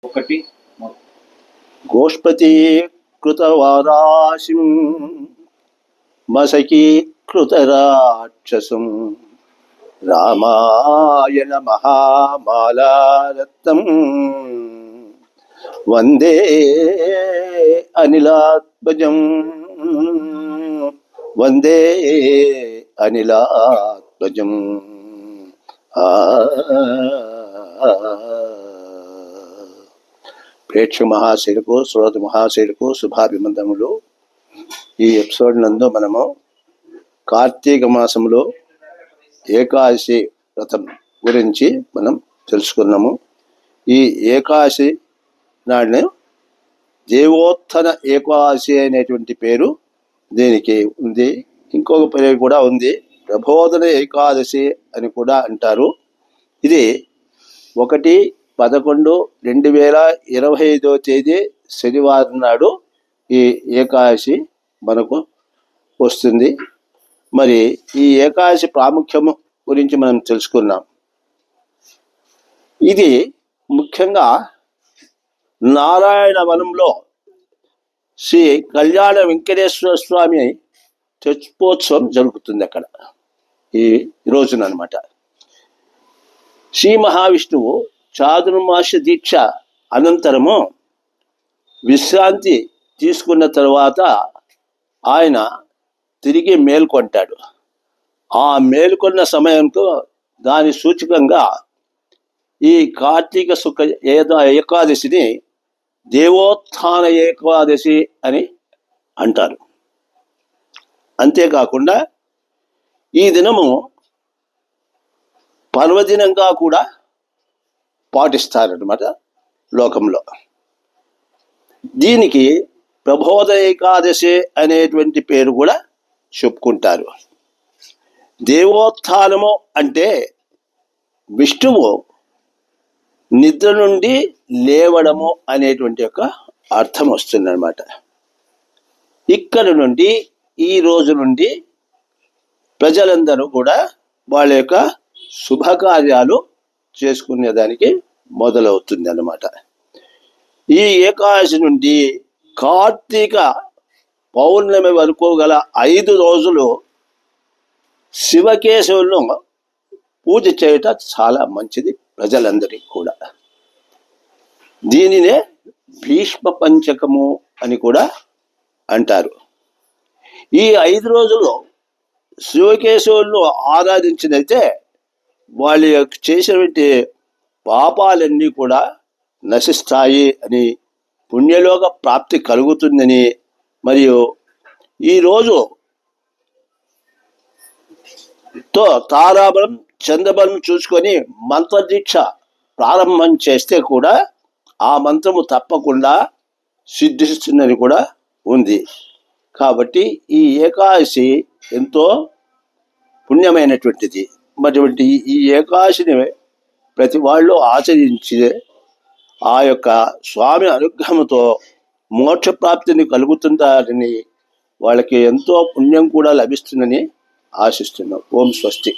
ఒకటి గోష్పతి కృతవారాశిం మసకీకృత రాక్షసం రామాయణ మహామాలారత్నం వందే అనిలాత్మజం వందే అనిలాత్మజం. ప్రేక్షక మహాశయులకు శ్రోత మహాశయులకు శుభాభివందనములు. ఈ ఎపిసోడ్ నందు మనము కార్తీక మాసంలో ఏకాదశి వ్రతం గురించి మనం తెలుసుకున్నాము. ఈ ఏకాదశి నాడు దేవోత్థాన ఏకాదశి అనేటువంటి పేరు దీనికి ఉంది. ఇంకొక పేరు కూడా ఉంది, ప్రబోధన ఏకాదశి అని కూడా అంటారు. ఇది 1/11/2025 శనివారం నాడు ఈ ఏకాదశి మనకు వస్తుంది. మరి ఈ ఏకాదశి ప్రాముఖ్యము గురించి మనం తెలుసుకున్నాం. ఇది ముఖ్యంగా నారాయణ వనంలో శ్రీ కళ్యాణ వెంకటేశ్వర స్వామి తెప్పోత్సవం జరుగుతుంది అక్కడ ఈ రోజున అనమాట. శ్రీ మహావిష్ణువు చాతుర్మాస దీక్ష అనంతరము విశ్రాంతి తీసుకున్న తర్వాత ఆయన తిరిగి మేల్కొంటాడు. ఆ మేల్కొన్న సమయంతో దాని సూచకంగా ఈ కార్తీక శుక్ల ఏకాదశిని దేవోత్థాన ఏకాదశి అని అంటారు. అంతేకాకుండా ఈ దినము పర్వదినంగా కూడా పాటిస్తారన్నమాట లోకంలో. దీనికి ప్రబోధ ఏకాదశి అనేటువంటి పేరు కూడా చెప్పుకుంటారు. దేవోత్థానము అంటే విష్ణువు నిద్ర నుండి లేవడము అనేటువంటి ఒక అర్థం వస్తుందన్నమాట. ఇక్కడ నుండి ఈ రోజు నుండి ప్రజలందరూ కూడా వాళ్ళ యొక్క శుభకార్యాలు చేసుకునేదానికి మొదలవుతుంది అన్నమాట. ఈ ఏకాదశి నుండి కార్తీక పౌర్ణమి వరకు గల 5 రోజులు శివకేశవులను పూజ చేయటం చాలా మంచిది ప్రజలందరికీ కూడా. దీనినే భీష్మ పంచకము అని కూడా అంటారు. ఈ 5 రోజులు శివకేశవులను ఆరాధించినైతే వాళ్ళ చేసినటువంటి పాపాలన్నీ కూడా నశిస్తాయి అని, పుణ్యలోక ప్రాప్తి కలుగుతుందని, మరియు ఈరోజు తారాబలం చంద్రబలం చూసుకొని మంత్రదీక్ష ప్రారంభం చేస్తే కూడా ఆ మంత్రము తప్పకుండా సిద్ధిస్తుందని కూడా ఉంది. కాబట్టి ఈ ఏకాదశి ఎంతో పుణ్యమైనటువంటిది. అటువంటి ఈ ఏకాదశిని ప్రతి వాళ్ళు ఆచరించి ఆ యొక్క స్వామి అనుగ్రహంతో మోక్షప్రాప్తిని కలుగుతుందని, వాళ్ళకి ఎంతో పుణ్యం కూడా లభిస్తుందని ఆశిస్తున్నాం. ఓం స్వస్తి.